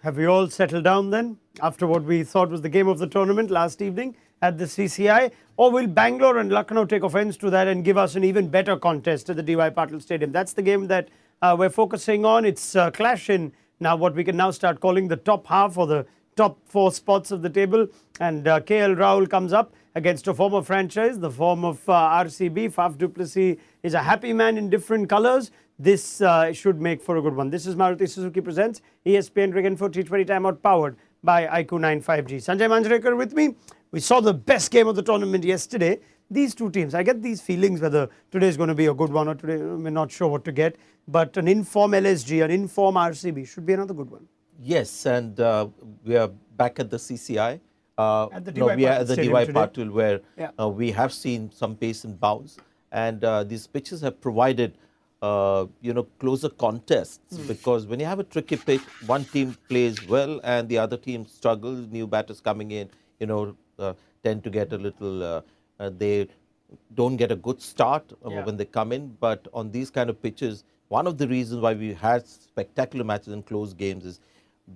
have we all settled down then after what we thought was the game of the tournament last evening at the CCI? Or will Bangalore and Lucknow take offence to that and give us an even better contest at the DY Patil Stadium? That's the game that we're focusing on. It's a clash in now what we can now start calling the top half or the top 4 spots of the table. And KL Rahul comes up against a former franchise, the form of RCB. Faf du Plessis is a happy man in different colours. This should make for a good one. This is Maruti Suzuki Presents ESPN Cricket Info T20 Timeout powered by IQ 95G. Sanjay Manjrekar with me. We saw the best game of the tournament yesterday. These two teams, I get these feelings whether today is going to be a good one or today we're not sure what to get. But an inform LSG, an inform RCB should be another good one. Yes, and we are back at the CCI. At the DY we are at the DY today. Patil where we have seen some pace and bounce, and these pitches have provided closer contests, because when you have a tricky pitch, one team plays well and the other team struggles. New batters coming in, tend to get a little, they don't get a good start when they come in. But on these kind of pitches, one of the reasons why we had spectacular matches and close games is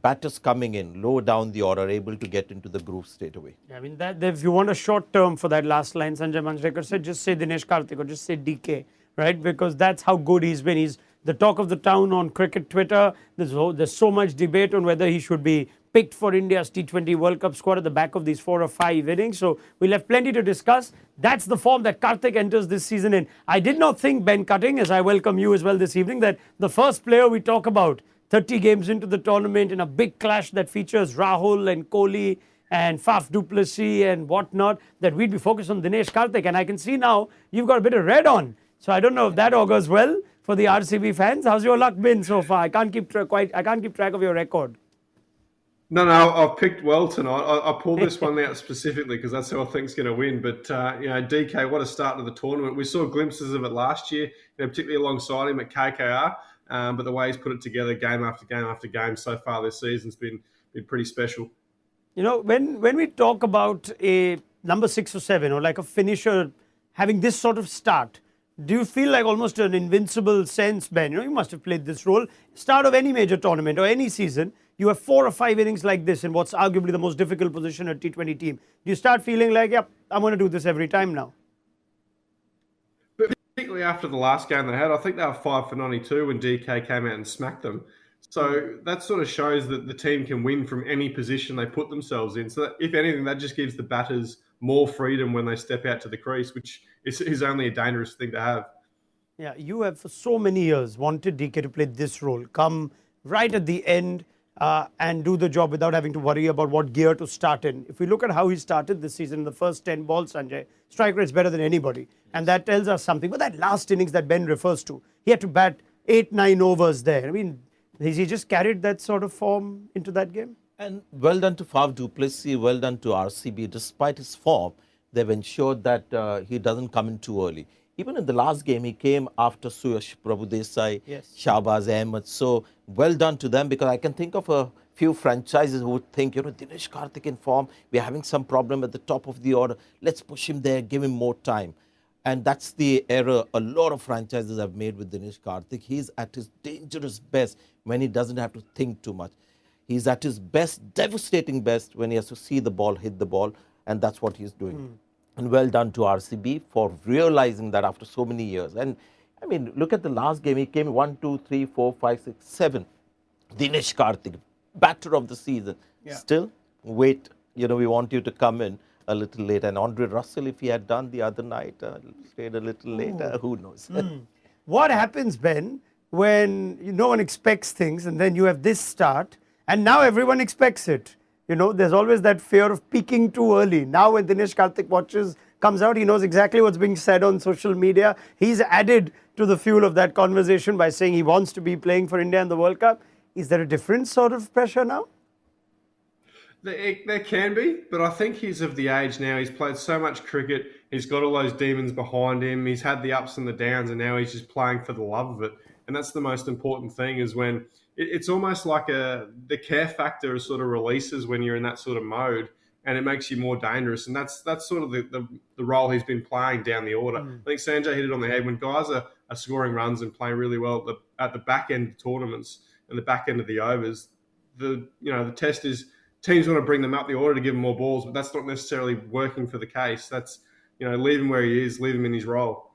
batters coming in lower down the order are able to get into the groove straight away. I mean, that if you want a short term for that last line, Sanjay Manjrekar said, just say Dinesh Karthik or just say DK, right? Because that's how good he's been. He's the talk of the town on cricket Twitter. There's so much debate on whether he should be picked for India's T20 World Cup squad at the back of these 4 or 5 innings. So we'll have plenty to discuss. That's the form that Karthik enters this season in. I did not think, Ben Cutting, as I welcome you as well this evening, that the first player we talk about 30 games into the tournament in a big clash that features Rahul and Kohli and Faf du Plessis and whatnot, that we'd be focused on Dinesh Karthik. And I can see now you've got a bit of red on. So I don't know if that augurs well for the RCB fans. How's your luck been so far? I can't keep track of your record. No, I've picked well tonight. I pulled this one out specifically because that's who I think's going to win. But DK, what a start to the tournament. We saw glimpses of it last year, particularly alongside him at KKR. But the way he's put it together, game after game after game so far this season's been pretty special. When we talk about a number 6 or 7 or like a finisher having this sort of start, do you feel like almost an invincible sense, Ben? You must have played this role. Start of any major tournament or any season, you have 4 or 5 innings like this in what's arguably the most difficult position at T20 team. Do you start feeling like, I'm going to do this every time now? But particularly after the last game they had, I think they were 5 for 92 when DK came out and smacked them. So that sort of shows that the team can win from any position they put themselves in. So that, if anything, that just gives the batters more freedom when they step out to the crease, which is only a dangerous thing to have. Yeah, you have for so many years wanted DK to play this role, come right at the end and do the job without having to worry about what gear to start in. If we look at how he started this season, the first 10 balls, Sanjay, strike rate's better than anybody. And that tells us something. But that last innings that Ben refers to, he had to bat 8-9 overs there. I mean, has he just carried that sort of form into that game? And well done to Faf du Plessis, well done to RCB. Despite his form, they've ensured that he doesn't come in too early. Even in the last game, he came after Suyash Prabhudesai, Shahbaz Ahmed. So well done to them, because I can think of a few franchises who would think, Dinesh Karthik in form, we're having some problem at the top of the order. Let's push him there, give him more time. And that's the error a lot of franchises have made with Dinesh Karthik. He's at his dangerous best when he doesn't have to think too much. He's at his best, devastating best, when he has to see the ball, hit the ball, and that's what he's doing. And well done to RCB for realizing that after so many years. And I mean, look at the last game. He came 1, 2, 3, 4, 5, 6, 7. Dinesh Karthik, batter of the season. Still, wait, we want you to come in a little later. And Andre Russell, if he had done the other night, stayed a little later, who knows? What happens, Ben, when no one expects things and then you have this start and now everyone expects it? There's always that fear of peaking too early. Now when Dinesh Karthik comes out, he knows exactly what's being said on social media. He's added to the fuel of that conversation by saying he wants to be playing for India in the World Cup. Is there a different sort of pressure now? There can be, but I think he's of the age now. He's played so much cricket. He's got all those demons behind him. He's had the ups and the downs, and now he's just playing for the love of it. And that's the most important thing, is when it's almost like the care factor sort of releases when you're in that sort of mode, and it makes you more dangerous. And that's sort of the role he's been playing down the order. I think Sanjay hit it on the head. When guys are scoring runs and playing really well at the back end of tournaments and the back end of the overs, the test is teams want to bring them up the order to give him more balls, but that's not necessarily working for the case. That's leave him where he is, leave him in his role.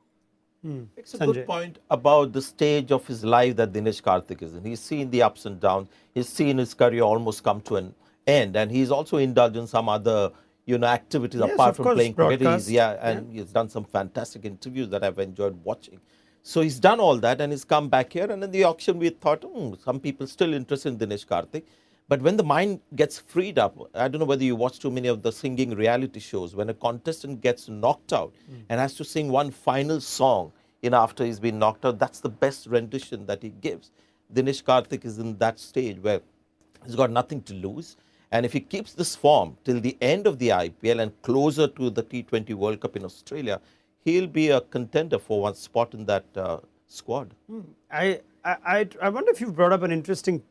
It's a Sanjay. good point about the stage of his life that Dinesh Karthik is in. He's seen the ups and downs. He's seen his career almost come to an end, and he's also indulged in some other, activities Yes, apart of from course, playing cricket. broadcast. He's done some fantastic interviews that I've enjoyed watching. So he's done all that, and he's come back here. And in the auction, we thought, some people still interested in Dinesh Karthik. But when the mind gets freed up, I don't know whether you watch too many of the singing reality shows, when a contestant gets knocked out and has to sing one final song, after he's been knocked out, that's the best rendition that he gives. Dinesh Karthik is in that stage where he's got nothing to lose. And if he keeps this form till the end of the IPL and closer to the T20 World Cup in Australia, he'll be a contender for one spot in that squad. I wonder if you've brought up an interesting,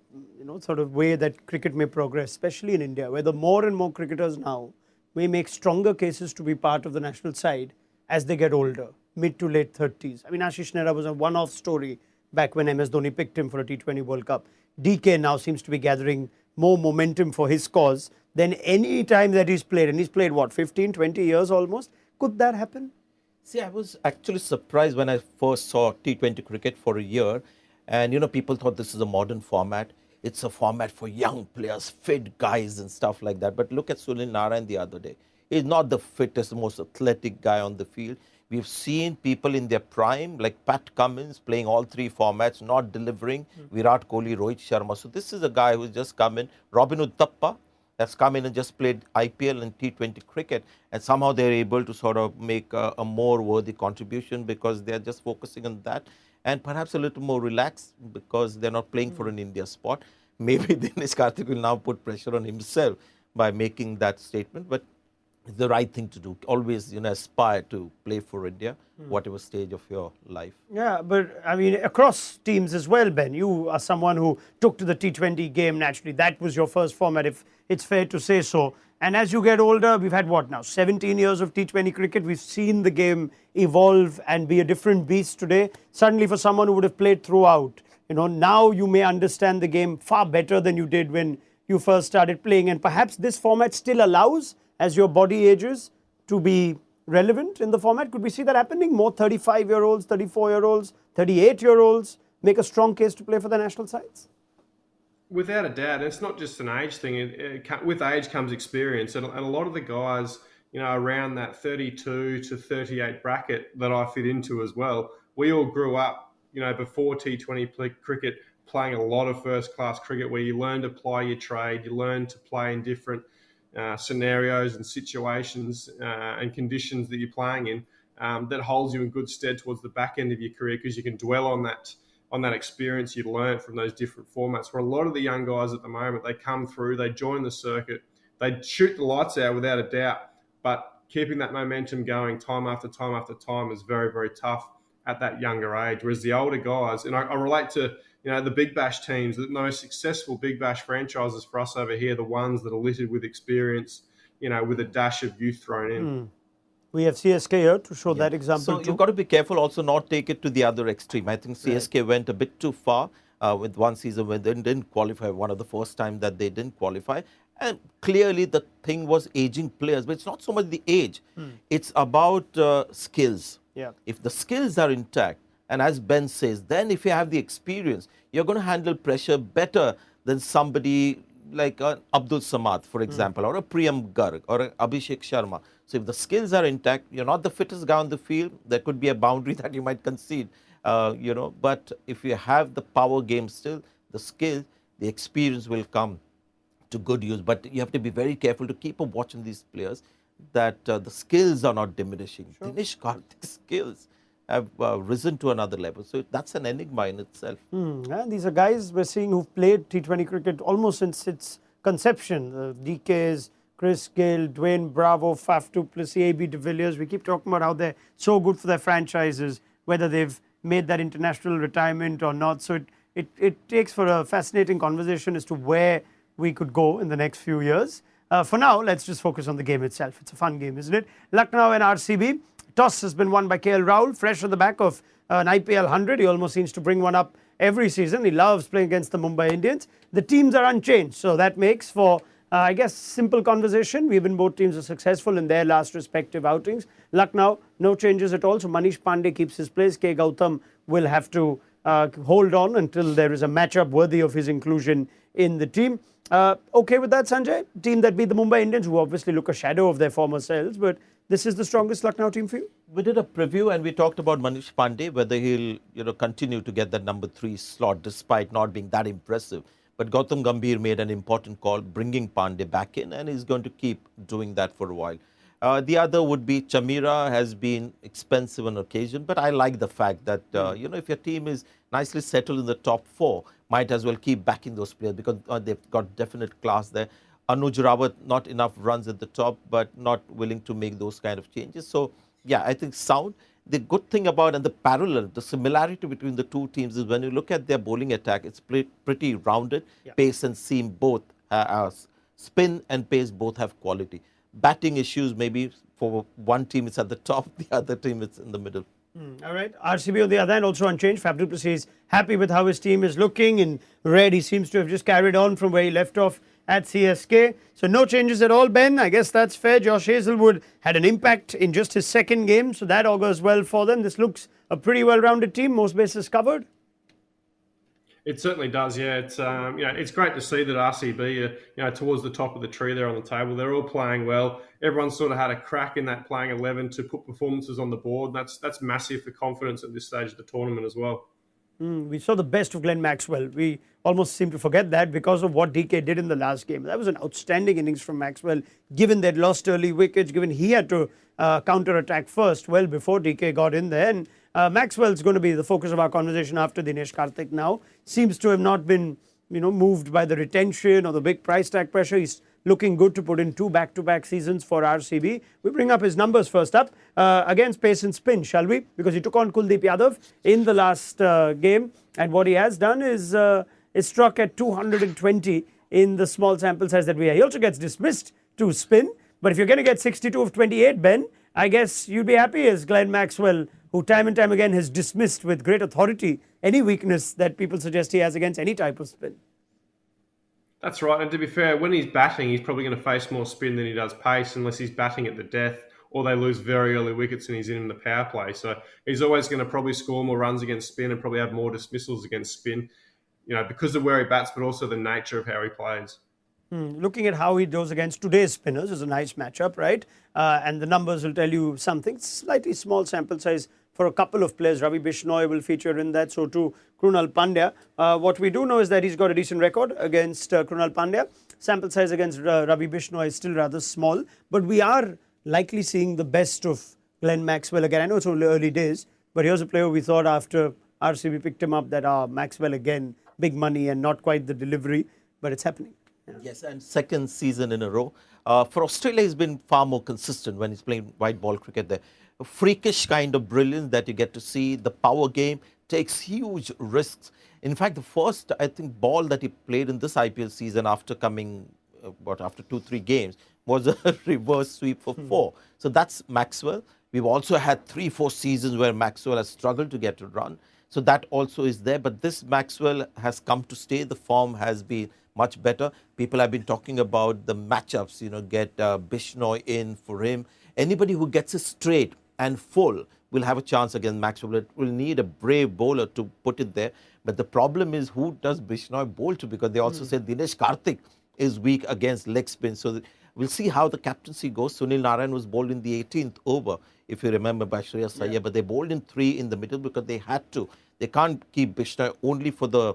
sort of way that cricket may progress, especially in India, where the more and more cricketers now may make stronger cases to be part of the national side as they get older, mid to late 30s. I mean, Ashish Nehra was a one-off story back when MS Dhoni picked him for a T20 World Cup. DK now seems to be gathering more momentum for his cause than any time that he's played. And he's played, 15, 20 years almost? Could that happen? See, I was actually surprised when I first saw T20 cricket for a year. And, people thought this is a modern format. It's a format for young players, fit guys and stuff like that. But look at Sunil Narine the other day. He's not the fittest, most athletic guy on the field. We've seen people in their prime, like Pat Cummins, playing all three formats, not delivering. Virat Kohli, Rohit Sharma. So this is a guy who's just come in. Robin Uthappa has come in and just played IPL and T20 cricket. And somehow they're able to sort of make a more worthy contribution because they're just focusing on that. And perhaps a little more relaxed because they're not playing for an India spot. Maybe Dinesh Karthik will now put pressure on himself by making that statement. But it's the right thing to do. Always, aspire to play for India, whatever stage of your life. Yeah, but I mean, across teams as well, Ben, you are someone who took to the T20 game naturally. That was your first format, if it's fair to say so. And as you get older, we've had 17 years of T20 cricket. We've seen the game evolve and be a different beast today. Suddenly, for someone who would have played throughout, now you may understand the game far better than you did when you first started playing. And perhaps this format still allows, as your body ages, to be relevant in the format. Could we see that happening? More 35-year-olds, 34-year-olds, 38-year-olds make a strong case to play for the national sides? Without a doubt. It's not just an age thing. With age comes experience. And a lot of the guys, around that 32 to 38 bracket that I fit into as well, we all grew up, before T20 cricket, playing a lot of first-class cricket where you learn to apply your trade, you learn to play in different scenarios and situations and conditions that you're playing in, that holds you in good stead towards the back end of your career because you can dwell on that experience you learned from those different formats. Where a lot of the young guys at the moment, they come through, they join the circuit, they shoot the lights out without a doubt, but keeping that momentum going time after time after time is very, very tough at that younger age. Whereas the older guys, and I relate to the Big Bash teams, the most successful Big Bash franchises for us over here, the ones that are littered with experience, with a dash of youth thrown in. We have CSK here to show that example So you've got to be careful also not take it to the other extreme. I think CSK went a bit too far with one season when they didn't qualify, one of the first time that they didn't qualify. And clearly the thing was aging players, but it's not so much the age. It's about skills. Yeah. If the skills are intact, and as Ben says, then if you have the experience, you're going to handle pressure better than somebody like Abdul Samad, for example, or a Priyam Garg, or a Abhishek Sharma. So if the skills are intact, you're not the fittest guy on the field, there could be a boundary that you might concede, But if you have the power game still, the skill, the experience will come to good use. But you have to be very careful to keep on watching these players, that the skills are not diminishing. Sure. Dinesh Karthik's skills have risen to another level. So that's an enigma in itself. And these are guys we're seeing who've played T20 cricket almost since its conception. DKs, Chris Gill, Dwayne Bravo, Faf du Plessis, AB de Villiers. We keep talking about how they're so good for their franchises, whether they've made that international retirement or not. So it takes for a fascinating conversation as to where we could go in the next few years. For now, let's just focus on the game itself. It's a fun game, isn't it? Lucknow and RCB. Toss has been won by KL Rahul, fresh on the back of an IPL 100. He almost seems to bring one up every season. He loves playing against the Mumbai Indians. The teams are unchanged, so that makes for, I guess, simple conversation. Even both teams are successful in their last respective outings. Lucknow, no changes at all. So Manish Pandey keeps his place. K. Gautam will have to hold on until there is a matchup worthy of his inclusion in the team. Okay with that, Sanjay? Team that beat the Mumbai Indians, who obviously look a shadow of their former selves, but this is the strongest Lucknow team for you? We did a preview and we talked about Manish Pandey, whether he'll continue to get that number 3 slot despite not being that impressive. But Gautam Gambhir made an important call, bringing Pandey back in, and he's going to keep doing that for a while. The other would be Chamira, has been expensive on occasion, but I like the fact that, if your team is nicely settled in the top 4, might as well keep backing those players because they've got definite class there. Anuj Rawat, not enough runs at the top, but not willing to make those kind of changes. So, yeah, I think sound. The good thing about and the parallel, the similarity between the two teams is when you look at their bowling attack, it's pretty rounded. Yeah. Pace and seam both, spin and pace both have quality. Batting issues, maybe for one team it's at the top, the other team it's in the middle. All right. RCB on the other hand also unchanged. Faf du Plessis is happy with how his team is looking. In red, he seems to have just carried on from where he left off at CSK. So no changes at all, Ben. I guess that's fair. Josh Hazlewood had an impact in just his second game, so that augurs well for them. This looks a pretty well-rounded team. Most bases covered. It certainly does, yeah. It's it's great to see that RCB are towards the top of the tree there on the table. They're all playing well. Everyone's sort of had a crack in that playing 11 to put performances on the board. That's massive for confidence at this stage of the tournament as well. We saw the best of Glenn Maxwell. We almost seem to forget that because of what DK did in the last game. That was an outstanding innings from Maxwell, given they'd lost early wickets, given he had to counter-attack first, well before DK got in there. And Maxwell's going to be the focus of our conversation after Dinesh Karthik now. Seems to have not been, moved by the retention or the big price tag pressure. He's looking good to put in 2 back-to-back seasons for RCB. We bring up his numbers first up. Against pace and spin, shall we? Because he took on Kuldeep Yadav in the last game. And what he has done is struck at 220 in the small sample size that we have. He also gets dismissed to spin. But if you're going to get 62 of 28, Ben, I guess you'd be happy as Glenn Maxwell, who time and time again has dismissed with great authority any weakness that people suggest he has against any type of spin. That's right. And to be fair, when he's batting, he's probably going to face more spin than he does pace unless he's batting at the death or they lose very early wickets and he's in the power play. So he's always going to probably score more runs against spin and probably have more dismissals against spin, because of where he bats, but also the nature of how he plays. Looking at how he does against today's spinners is a nice matchup, right? And the numbers will tell you something. Slightly small sample size for a couple of players. Ravi Bishnoi will feature in that, so too Krunal Pandya. What we do know is that he's got a decent record against Krunal Pandya. Sample size against Ravi Bishnoi is still rather small, but we are likely seeing the best of Glenn Maxwell again. I know it's only early days, but here's a player we thought after RCB picked him up that Maxwell again, big money and not quite the delivery, but it's happening. Yeah. Yes, and second season in a row. For Australia, he's been far more consistent when he's playing white ball cricket there. A freakish kind of brilliance that you get to see. The power game takes huge risks. In fact, the first, I think, ball that he played in this IPL season after coming, after 2-3 games, was a reverse sweep for 4. So that's Maxwell. We've also had 3-4 seasons where Maxwell has struggled to get a run. So that also is there. But this Maxwell has come to stay. The form has been much better. People have been talking about the matchups, get Bishnoi in for him. Anybody who gets it straight and full will have a chance against Maxwell. It will need a brave bowler to put it there. But the problem is, who does Bishnoi bowl to? Because they also said Dinesh Karthik is weak against leg spin. So we'll see how the captaincy goes. Sunil Narayan was bowled in the 18th over, if you remember, by Shreyas Iyer. But they bowled in 3 in the middle because they had to. They can't keep Bishnoi only for the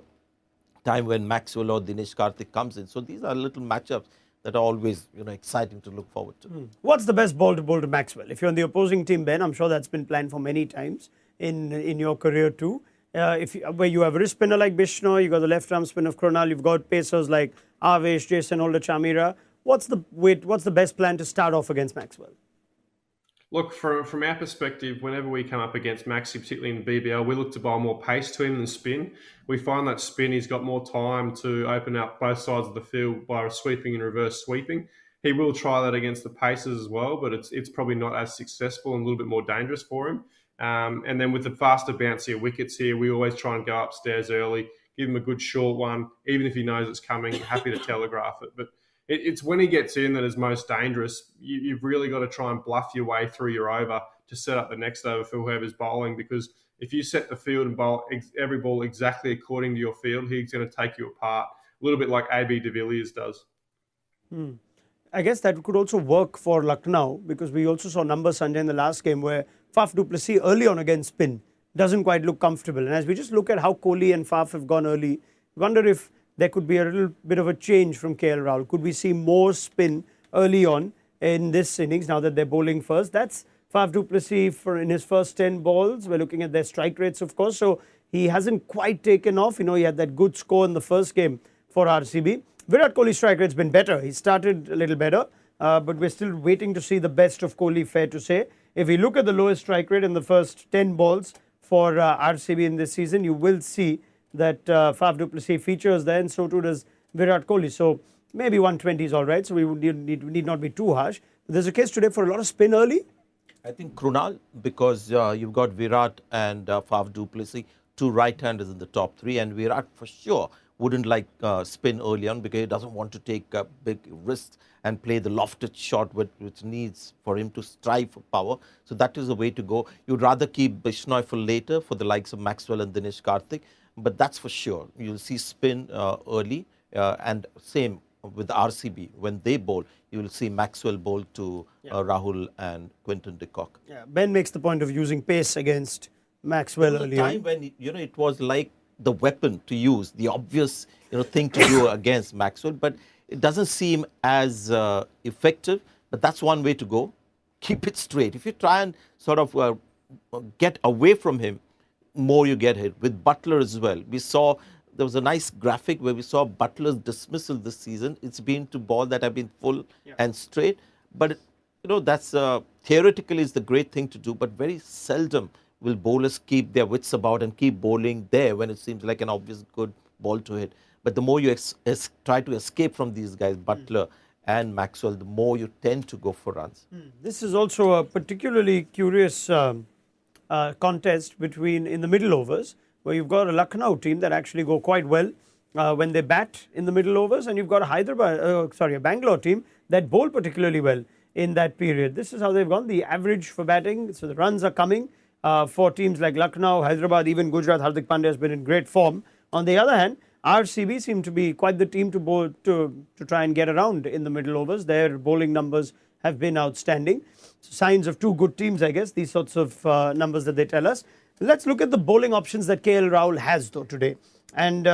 time when Maxwell or Dinesh Karthik comes in. So these are little matchups that are always, exciting to look forward to. What's the best ball to bowl to Maxwell? If you're on the opposing team, Ben, I'm sure that's been planned for many times in your career too. Where you have a wrist spinner like Bishnoi, you've got the left arm spin of Krunal, you've got pacers like Avesh, Jason Holder, Chamira. What's the best plan to start off against Maxwell? Look, from our perspective, whenever we come up against Maxi, particularly in BBL, we look to bowl more pace to him than spin. We find that spin, he's got more time to open up both sides of the field by sweeping and reverse sweeping. He will try that against the Pacers as well, but it's probably not as successful and a little bit more dangerous for him. And then with the faster bouncier wickets here, we always try and go upstairs early, give him a good short one, even if he knows it's coming, happy to telegraph it. But it's when he gets in that is most dangerous. You've really got to try and bluff your way through your over to set up the next over for whoever's bowling, because if you set the field and bowl every ball exactly according to your field, he's going to take you apart, a little bit like AB de Villiers does. I guess that could also work for Lucknow, because we also saw numbers, Sanjay, in the last game where Faf du Plessis early on against spin doesn't quite look comfortable. And as we just look at how Kohli and Faf have gone early, wonder if there could be a little bit of a change from KL Rahul. Could we see more spin early on in this innings now that they're bowling first? That's Faf du Plessis in his first 10 balls. We're looking at their strike rates, of course. So he hasn't quite taken off. He had that good score in the first game for RCB. Virat Kohli's strike rate's been better. He started a little better, but we're still waiting to see the best of Kohli, fair to say. If we look at the lowest strike rate in the first 10 balls for RCB in this season, you will see that Faf du Plessis features there, and so too does Virat Kohli. So maybe 120 is all right, so we need not be too harsh. There's a case today for a lot of spin early. I think Krunal, because you've got Virat and Faf du Plessis, two right-handers in the top three, and Virat for sure wouldn't like spin early on because he doesn't want to take big risks and play the lofted shot which needs for him to strive for power. So that is the way to go. You'd rather keep Bishnoi for later for the likes of Maxwell and Dinesh Karthik, but that's for sure. You'll see spin early, and same with RCB. When they bowl, you will see Maxwell bowl to Rahul and Quinton de Kock. Yeah, Ben makes the point of using pace against Maxwell early on. Time when it was like the weapon to use, the obvious thing to do against Maxwell, but it doesn't seem as effective. But that's one way to go. Keep it straight. If you try and sort of get away from him, more you get hit. With Butler as well, we saw there was a nice graphic where we saw Butler's dismissal this season. It's been to ball that have been full and straight, but that's theoretically is the great thing to do, but very seldom will bowlers keep their wits about and keep bowling there when it seems like an obvious good ball to hit. But the more you try to escape from these guys, Butler and Maxwell, the more you tend to go for runs. This is also a particularly curious contest in the middle overs, where you've got a Lucknow team that actually go quite well when they bat in the middle overs, and you've got a Bangalore team that bowl particularly well in that period. This is how they've gone. The average for batting, so the runs are coming for teams like Lucknow, Hyderabad, even Gujarat. Hardik Pandya has been in great form. On the other hand, RCB seem to be quite the team to bowl to try and get around in the middle overs. Their bowling numbers have been outstanding. Signs of two good teams, I guess, these sorts of numbers that they tell us. Let's look at the bowling options that KL Rahul has, though, today. And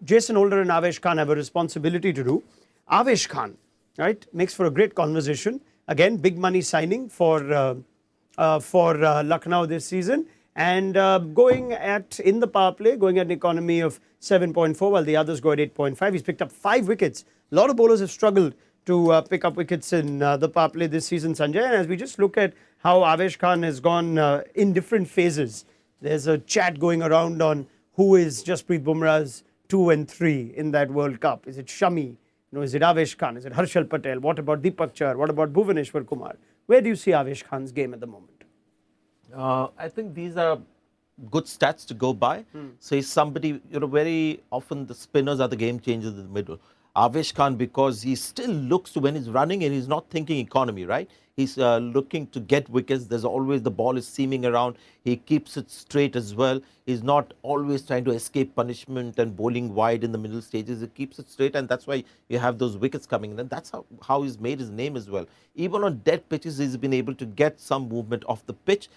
Jason Holder and Avesh Khan have a responsibility to do. Avesh Khan, right, makes for a great conversation. Again, big money signing for Lucknow this season. And going in the power play, going at an economy of 7.4, while the others go at 8.5. He's picked up 5 wickets. A lot of bowlers have struggled to pick up wickets in the power play this season, Sanjay. And as we just look at how Avesh Khan has gone in different phases, there's a chat going around on who is Jasprit Bumrah's 2 and 3 in that World Cup. Is it Shami? Is it Avesh Khan? Is it Harshal Patel? What about Deepak Char? What about Bhuvaneshwar Kumar? Where do you see Avesh Khan's game at the moment? I think these are good stats to go by. So he's somebody, very often the spinners are the game changers in the middle. Avesh Khan, because he still looks to when he's running and he's not thinking economy, right? He's looking to get wickets. There's always the ball is seaming around. He keeps it straight as well. He's not always trying to escape punishment and bowling wide in the middle stages. He keeps it straight, and that's why you have those wickets coming in. And that's how he's made his name as well. Even on dead pitches, he's been able to get some movement off the pitch.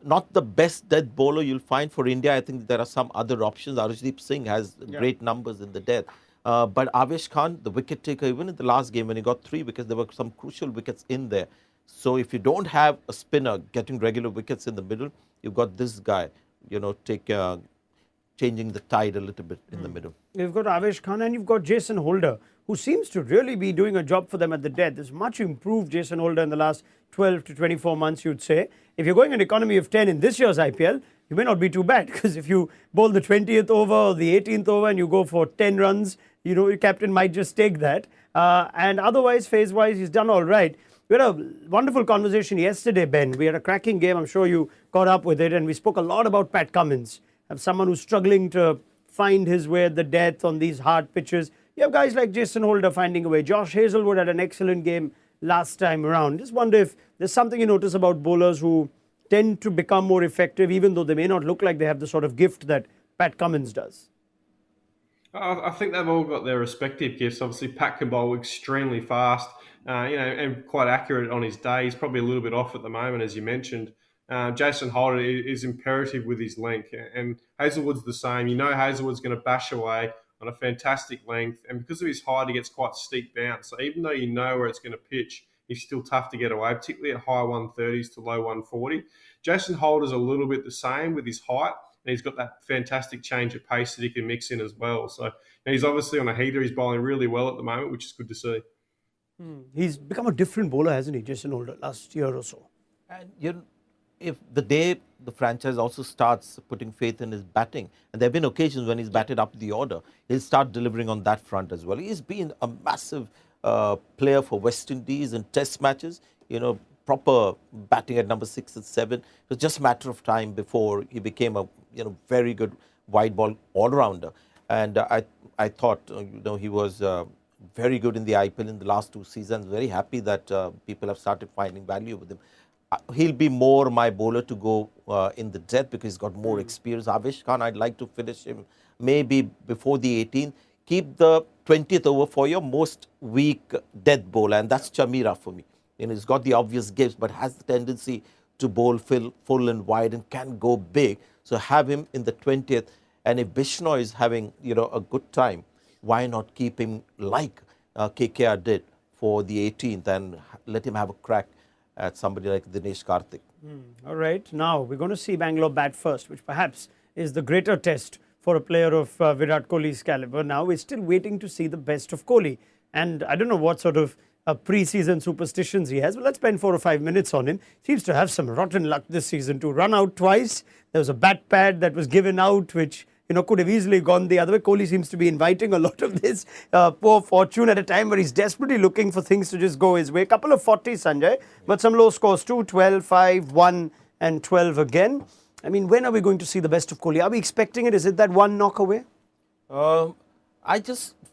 Not the best death bowler you'll find for India. I think there are some other options. Arshdeep Singh has great numbers in the death. But Avesh Khan, the wicket taker, even in the last game when he got 3 wickets, there were some crucial wickets in there. So if you don't have a spinner getting regular wickets in the middle, you've got this guy, changing the tide a little bit in the middle. You've got Avesh Khan and you've got Jason Holder, who seems to really be doing a job for them at the death. There's much improved Jason Holder in the last 12 to 24 months, you'd say. If you're going an economy of 10 in this year's IPL, you may not be too bad, because if you bowl the 20th over or the 18th over and you go for 10 runs your captain might just take that. And otherwise, phase-wise, he's done all right. We had a wonderful conversation yesterday, Ben. We had a cracking game. I'm sure you caught up with it. And we spoke a lot about Pat Cummins, someone who's struggling to find his way at the death on these hard pitches. You have guys like Jason Holder finding a way. Josh Hazelwood had an excellent game last time around. Just wonder if there's something you notice about bowlers who tend to become more effective, even though they may not look like they have the sort of gift that Pat Cummins does. I think they've all got their respective gifts. Obviously, Pat can bowl extremely fast, and quite accurate on his day. He's probably a little bit off at the moment, as you mentioned. Jason Holder is imperative with his length, and Hazelwood's the same. Hazelwood's going to bash away on a fantastic length, and because of his height, he gets quite steep bounce. So even though you know where it's going to pitch, he's still tough to get away, particularly at high 130s to low 140. Jason Holder's a little bit the same with his height, and he's got that fantastic change of pace that he can mix in as well. So he's obviously on a heater. He's bowling really well at the moment, which is good to see. He's become a different bowler, hasn't he, Jason Holder, last year or so? And if the day the franchise also starts putting faith in his batting, and there have been occasions when he's batted up the order, he'll start delivering on that front as well. He's been a massive player for West Indies in test matches, proper batting at number 6 and 7. It was just a matter of time before he became a very good wide ball all-rounder. And I thought he was very good in the IPL in the last 2 seasons. Very happy that people have started finding value with him. He'll be more my bowler to go in the death because he's got more experience. Avesh Khan, I'd like to finish him maybe before the 18th. Keep the 20th over for your most weak death bowler, and that's Chamira for me. He's got the obvious gifts, but has the tendency to bowl full and wide and can go big. So have him in the 20th. And if Bishnoi is having a good time, why not keep him like KKR did for the 18th and let him have a crack at somebody like Dinesh Karthik. All right. Now we're going to see Bangalore bat first, which perhaps is the greater test for a player of Virat Kohli's caliber. Now we're still waiting to see the best of Kohli. And I don't know what sort of pre-season superstitions he has, but let's spend 4 or 5 minutes on him. Seems to have some rotten luck this season to run out twice. There was a bat pad that was given out, which could have easily gone the other way. Kohli seems to be inviting a lot of this poor fortune at a time where he's desperately looking for things to just go his way. A couple of 40s, Sanjay, but some low scores too, 12, 5, 1 and 12 again. I mean, when are we going to see the best of Kohli? Are we expecting it? Is it that one knock away?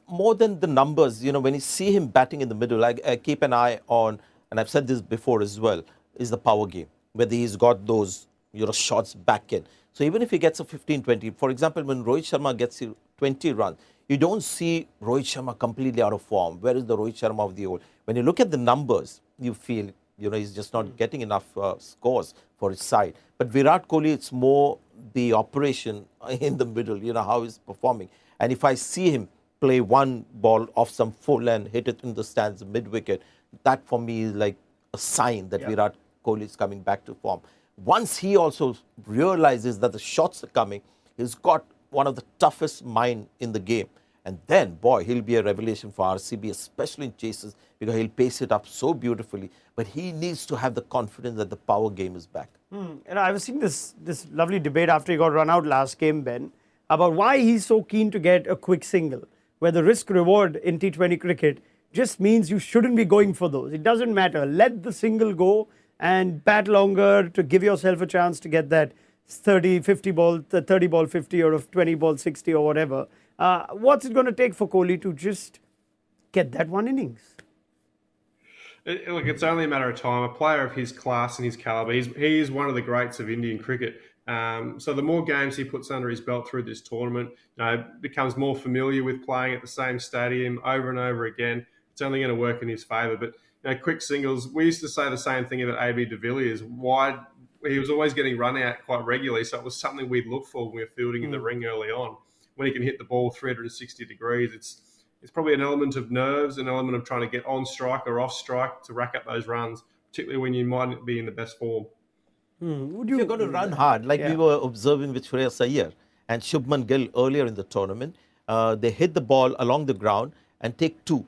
More than the numbers, when you see him batting in the middle, I keep an eye on, and I've said this before as well, is the power game, whether he's got those shots back in. So even if he gets a 15, 20, for example, when Rohit Sharma gets 20 runs, you don't see Rohit Sharma completely out of form. Where is the Rohit Sharma of the old? When you look at the numbers, you feel, he's just not getting enough scores for his side. But Virat Kohli, it's more the operation in the middle, how he's performing. And if I see him play one ball off some full and hit it in the stands mid-wicket, that for me is like a sign that Virat Kohli is coming back to form. Once he also realizes that the shots are coming, he's got one of the toughest mind in the game. And then, boy, he'll be a revelation for RCB, especially in chases, because he'll pace it up so beautifully. But he needs to have the confidence that the power game is back. And I was seeing this lovely debate after he got run out last game, Ben, about why he's so keen to get a quick single, where the risk-reward in T20 cricket just means you shouldn't be going for those. It doesn't matter. Let the single go and bat longer to give yourself a chance to get that 30 ball 50 or 20 ball 60 or whatever. What's it going to take for Kohli to just get that one innings? Look, it's only a matter of time. A player of his class and his calibre, he is one of the greats of Indian cricket. So the more games he puts under his belt through this tournament, becomes more familiar with playing at the same stadium over and over again, it's only going to work in his favour. But quick singles, we used to say the same thing about AB de Villiers. Wide, he was always getting run out quite regularly, so it was something we'd look for when we were fielding in the ring early on. When he can hit the ball 360 degrees, it's probably an element of nerves, an element of trying to get on strike or off strike to rack up those runs, particularly when you might be in the best form. You're going to run hard, like we were observing with Shreyas Iyer and Shubman Gill earlier in the tournament. They hit the ball along the ground and take 2.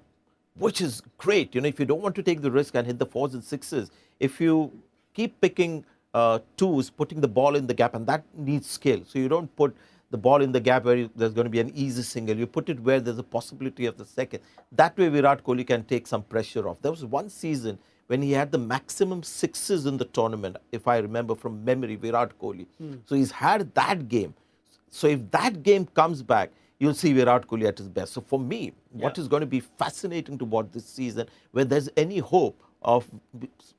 Which is great, if you don't want to take the risk and hit the 4s and 6s, if you keep picking 2s, putting the ball in the gap, and that needs skill. So you don't put the ball in the gap where there's going to be an easy single. You put it where there's a possibility of the second. That way Virat Kohli can take some pressure off. There was one season when he had the maximum sixes in the tournament, if I remember from memory, Virat Kohli. So he's had that game. So if that game comes back, you'll see Virat Kohli at his best. So for me, what is going to be fascinating to watch this season, where there's any hope of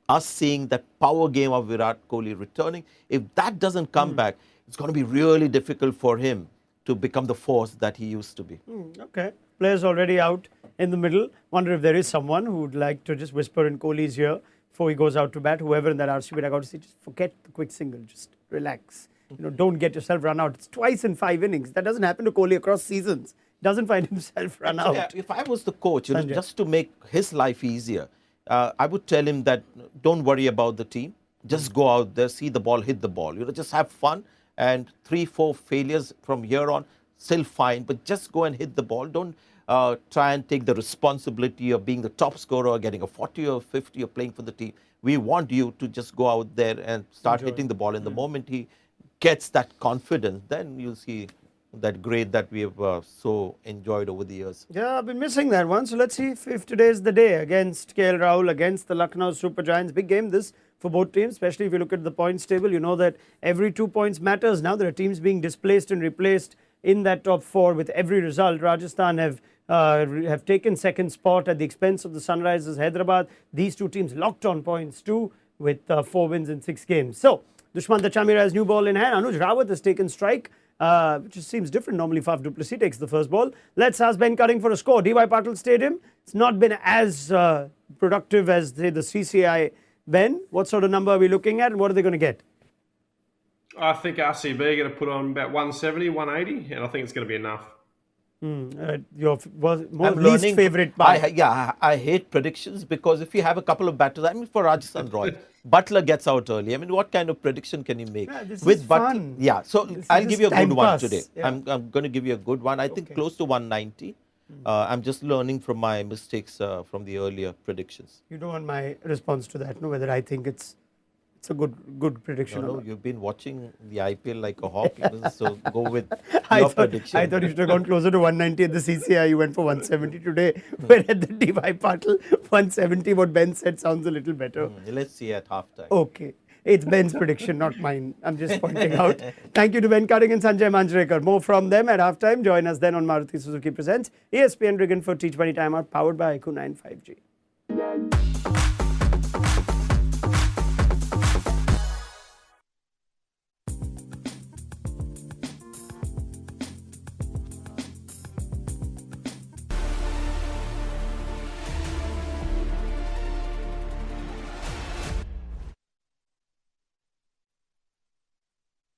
us seeing that power game of Virat Kohli returning, if that doesn't come back, it's going to be really difficult for him to become the force that he used to be. Okay. Players already out in the middle. Wonder if there is someone who would like to just whisper in Kohli's ear before he goes out to bat. Whoever in that RCB, I got to say, just forget the quick single. Just relax. Don't get yourself run out. It's twice in 5 innings. That doesn't happen to Kohli across seasons. Doesn't find himself run out. If I was the coach, just to make his life easier, I would tell him that don't worry about the team. Just go out there, see the ball, hit the ball. Just have fun. And 3-4 failures from here on, still fine. But just go and hit the ball. Don't try and take the responsibility of being the top scorer, or getting a 40 or 50 or playing for the team. We want you to just go out there and start hitting the ball. And the moment he gets that confidence, then you'll see that grade that we have so enjoyed over the years. Yeah, I've been missing that one. So let's see if today is the day against KL Rahul, against the Lucknow Super Giants. Big game this for both teams, especially if you look at the points table. You know that every 2 points matters. Now there are teams being displaced and replaced in that top 4 with every result. Rajasthan have taken second spot at the expense of the Sunrisers Hyderabad. These two teams locked on points too, with 4 wins in 6 games. So Dushmantha Chamira has new ball in hand. Anuj Rawat has taken strike, which just seems different. Normally Faf du Plessis takes the first ball. Let's ask Ben Cutting for a score. DY Patil Stadium, it's not been as productive as say the CCI. Ben, what sort of number are we looking at, and what are they going to get? I think RCB are going to put on about 170, 180, and I think it's going to be enough. Your least favourite part. I hate predictions, because if you have a couple of batters, I mean, for Rajasthan Royals, Butler gets out early. I mean, what kind of prediction can you make? This with is Butler, fun. so I'll give you a good one today. Yeah. I'm going to give you a good one. I think close to 190. I'm just learning from my mistakes from the earlier predictions. You don't want my response to that, no? Whether I think it's a good prediction. No, you've been watching the IPL like a hawk, so go with your prediction. I thought you should have gone closer to 190 at the CCI. You went for 170 today. But at the DY Patil, 170, what Ben said sounds a little better. Let's see at halftime. Okay. It's Ben's prediction, not mine. I'm just pointing out. Thank you to Ben Cutting and Sanjay Manjrekar. More from them at halftime. Join us then on Maruti Suzuki Presents ESPN Riggin for T20 Timeout, powered by IQ 95G.